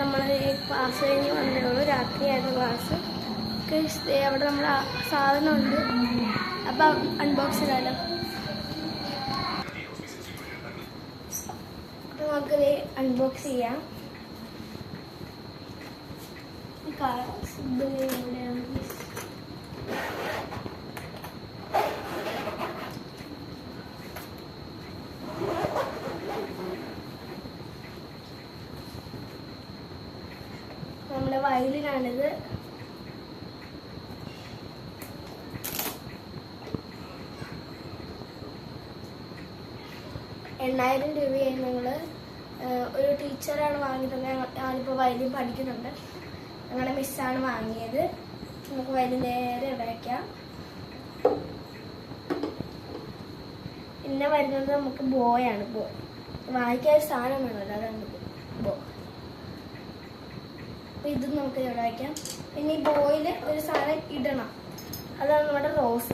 നമ്മൾ ക്ലാസ് കഴിഞ്ഞ് വന്നേ ഉള്ളൂ. രാത്രിയായിരുന്നു ക്ലാസ്. അവിടെ നമ്മൾ സാധനമുണ്ട്. അപ്പം അൺബോക്സ് ചെയ്താലോ? അപ്പം നമുക്കിത് അൺബോക്സ് ചെയ്യാം. നമ്മുടെ വയലിനാണിത്. ₹8,000 ഞങ്ങൾ ഒരു ടീച്ചറാണ് വാങ്ങി തന്നെ. ഞാനിപ്പോൾ വയലിൻ പഠിക്കുന്നുണ്ട്. ഞങ്ങളുടെ മിസ്സാണ് വാങ്ങിയത്. നമുക്ക് വയലിൻ നേരെ വയ്ക്കാം. പിന്നെ വരുന്നത് നമുക്ക് ബോയാണ്. ബോ വായിക്കാൻ സാധനം വേണമല്ലോ, അതാണ് ബോ. അപ്പം ഇതും നമുക്ക് ഇവിടെ വയ്ക്കാം. പിന്നെ ഈ ബോയിൽ ഒരു സാധനം ഇടണം. അതാണ് നമ്മുടെ റോസ്.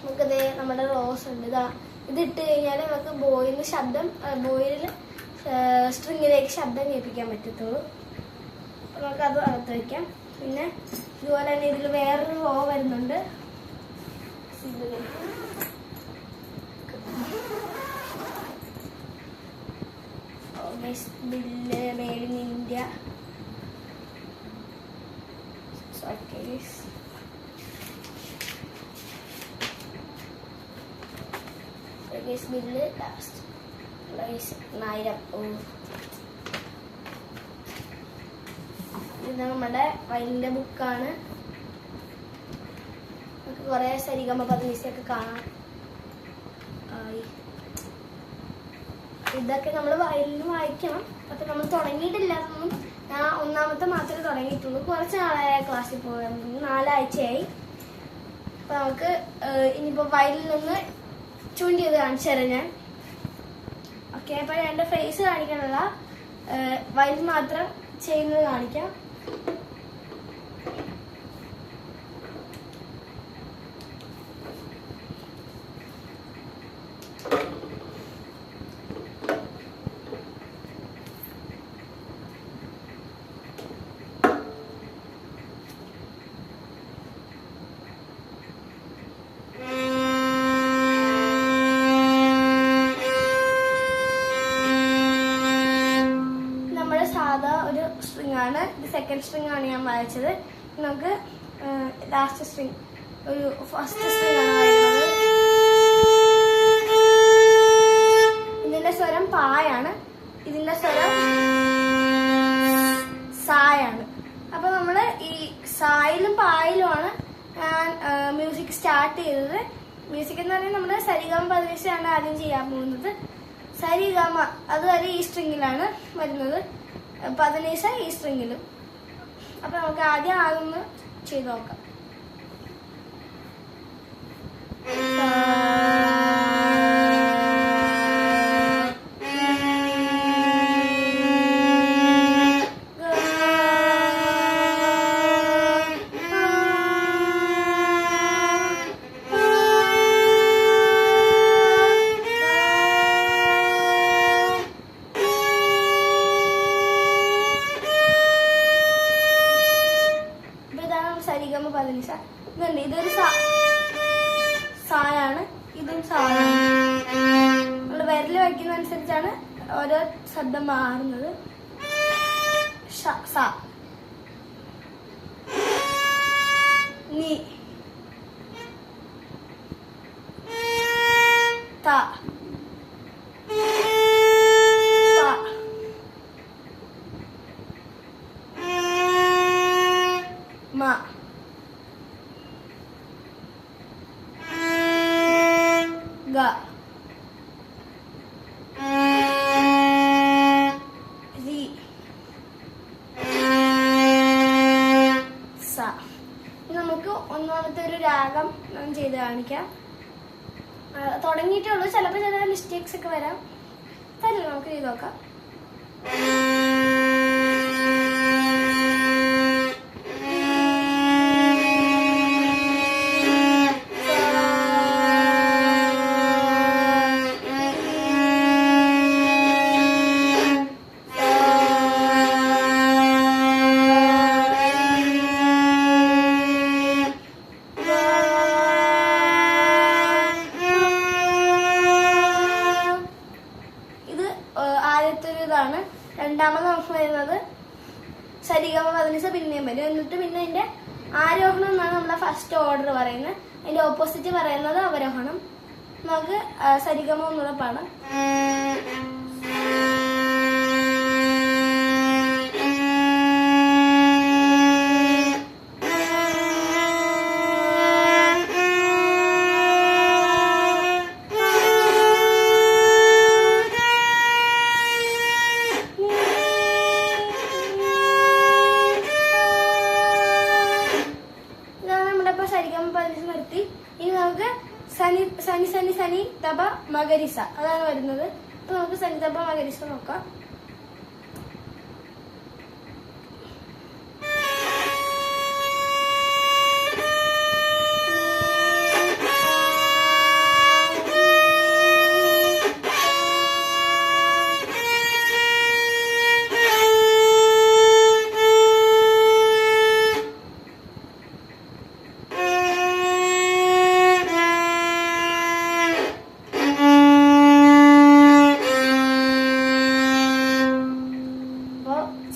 നമുക്കത് നമ്മുടെ റോസ് ഉണ്ട്. ഇതിട്ട് കഴിഞ്ഞാൽ നമുക്ക് ബോയിലിന് ശബ്ദം, ബോയിൽ സ്ട്രിങ്ങിലേക്ക് ശബ്ദം കേൾപ്പിക്കാൻ പറ്റത്തുള്ളൂ. അപ്പം നമുക്കത് അകത്ത് വയ്ക്കാം. പിന്നെ ഇതുപോലെ തന്നെ ഇതിൽ വേറൊരു റോ വരുന്നുണ്ട്. Bill made in India. Bill last 1,000. ഇത് നമ്മുടെ വയലിൻ്റെ ബുക്കാണ്. നമുക്ക് കുറേ സരിഗമ പദനിസയൊക്കെ കാണാം. ഇതൊക്കെ നമ്മൾ വയലിന് വായിക്കണം. അപ്പം നമ്മൾ തുടങ്ങിയിട്ടില്ല. ഞാൻ ഒന്നാമത്തെ മാത്രമേ തുടങ്ങിയിട്ടുള്ളൂ. കുറച്ച് നാളായ ക്ലാസ്സിൽ പോകാൻ, 4 ആഴ്ചയായി. അപ്പം നമുക്ക് ഇനിയിപ്പോൾ വയലിൽ നിന്ന് ട്യൂൺ ചെയ്ത് കാണിച്ചു തരാം ഞാൻ. ഓക്കെ, അപ്പം ഞാൻ എൻ്റെ ഫേസ് കാണിക്കാനുള്ള വയലിൻ മാത്രം ചെയ്യുന്നത് കാണിക്കാം. സാധാ ഒരു സ്ട്രിങ് ആണ്. ഇത് സെക്കൻഡ് സ്ട്രിങ് ആണ് ഞാൻ വായിച്ചത്. നമുക്ക് ലാസ്റ്റ് സ്ട്രിങ്, ഒരു ഫസ്റ്റ് സ്ട്രിങ് ആണ് വായിക്കുന്നത്. ഇതിന്റെ സ്വരം പായാണ്, ഇതിന്റെ സ്വരം സായാണ്. അപ്പൊ നമ്മള് ഈ സായിലും പായിലുമാണ് ഞാൻ മ്യൂസിക് സ്റ്റാർട്ട് ചെയ്തത്. മ്യൂസിക് എന്ന് പറഞ്ഞാൽ നമ്മള് സരിഗമ പദനിസയാണ് ആദ്യം ചെയ്യാൻ പോകുന്നത്. സരിഗമ അതുവരെ ഈ സ്ട്രിങ്ങിലാണ് വരുന്നത്, പദനിസ ഈ സ്ട്രിങ്ങിലും. അപ്പൊ നമുക്ക് ആദ്യം അതൊന്ന് ചെയ്ത് നോക്കാം. സരിഗമ പദനിസ. ഇതുണ്ട്, ഇതൊരു സായാണ്, ഇതും സായാണ്. നമ്മൾ വിരൽ വയ്ക്കുന്ന അനുസരിച്ചാണ് ഓരോ ശബ്ദം മാറുന്നത്. സ, നീ, ത, മ, ഗ, രി, സ. നമുക്ക് ഒന്നാമത്തെ ഒരു രാഗം ചെയ്ത് കാണിക്കാം. തുടങ്ങിയിട്ടുള്ളൂ. ചിലപ്പോൾ ചില മിസ്റ്റേക്സ് ഒക്കെ വരാം. തരില്ല, നമുക്ക് ചെയ്ത് നോക്കാം. രണ്ടാമത് നമുക്ക് വരുന്നത് സരിഗമ പദനിസ പിന്നെയും വരും. എന്നിട്ട് പിന്നെ അതിന്റെ ആരോഹണം എന്നാണ് നമ്മുടെ ഫസ്റ്റ് ഓർഡർ പറയുന്നത്. അതിന്റെ ഓപ്പോസിറ്റ് പറയുന്നത് അവരോഹണം. നമുക്ക് സരിഗമ ഒന്നുകൂടെ പാടാം. സരിഗമ പദനിസ നിർത്തി. ഇനി നമുക്ക് സനി സനി സനി സനി തപ മകരിസ അതാണ് വരുന്നത്. അപ്പൊ നമുക്ക് സനി തപ മകരിസ നോക്കാം.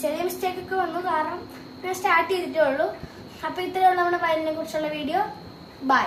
ചെറിയ മിസ്റ്റേക്ക് ഒക്കെ വന്നു, കാരണം ഞാൻ സ്റ്റാർട്ട് ചെയ്തിട്ടേ ഉള്ളൂ. അപ്പൊ ഇത്രയുള്ള നമ്മുടെ വയലിനെ കുറിച്ചുള്ള വീഡിയോ. ബൈ.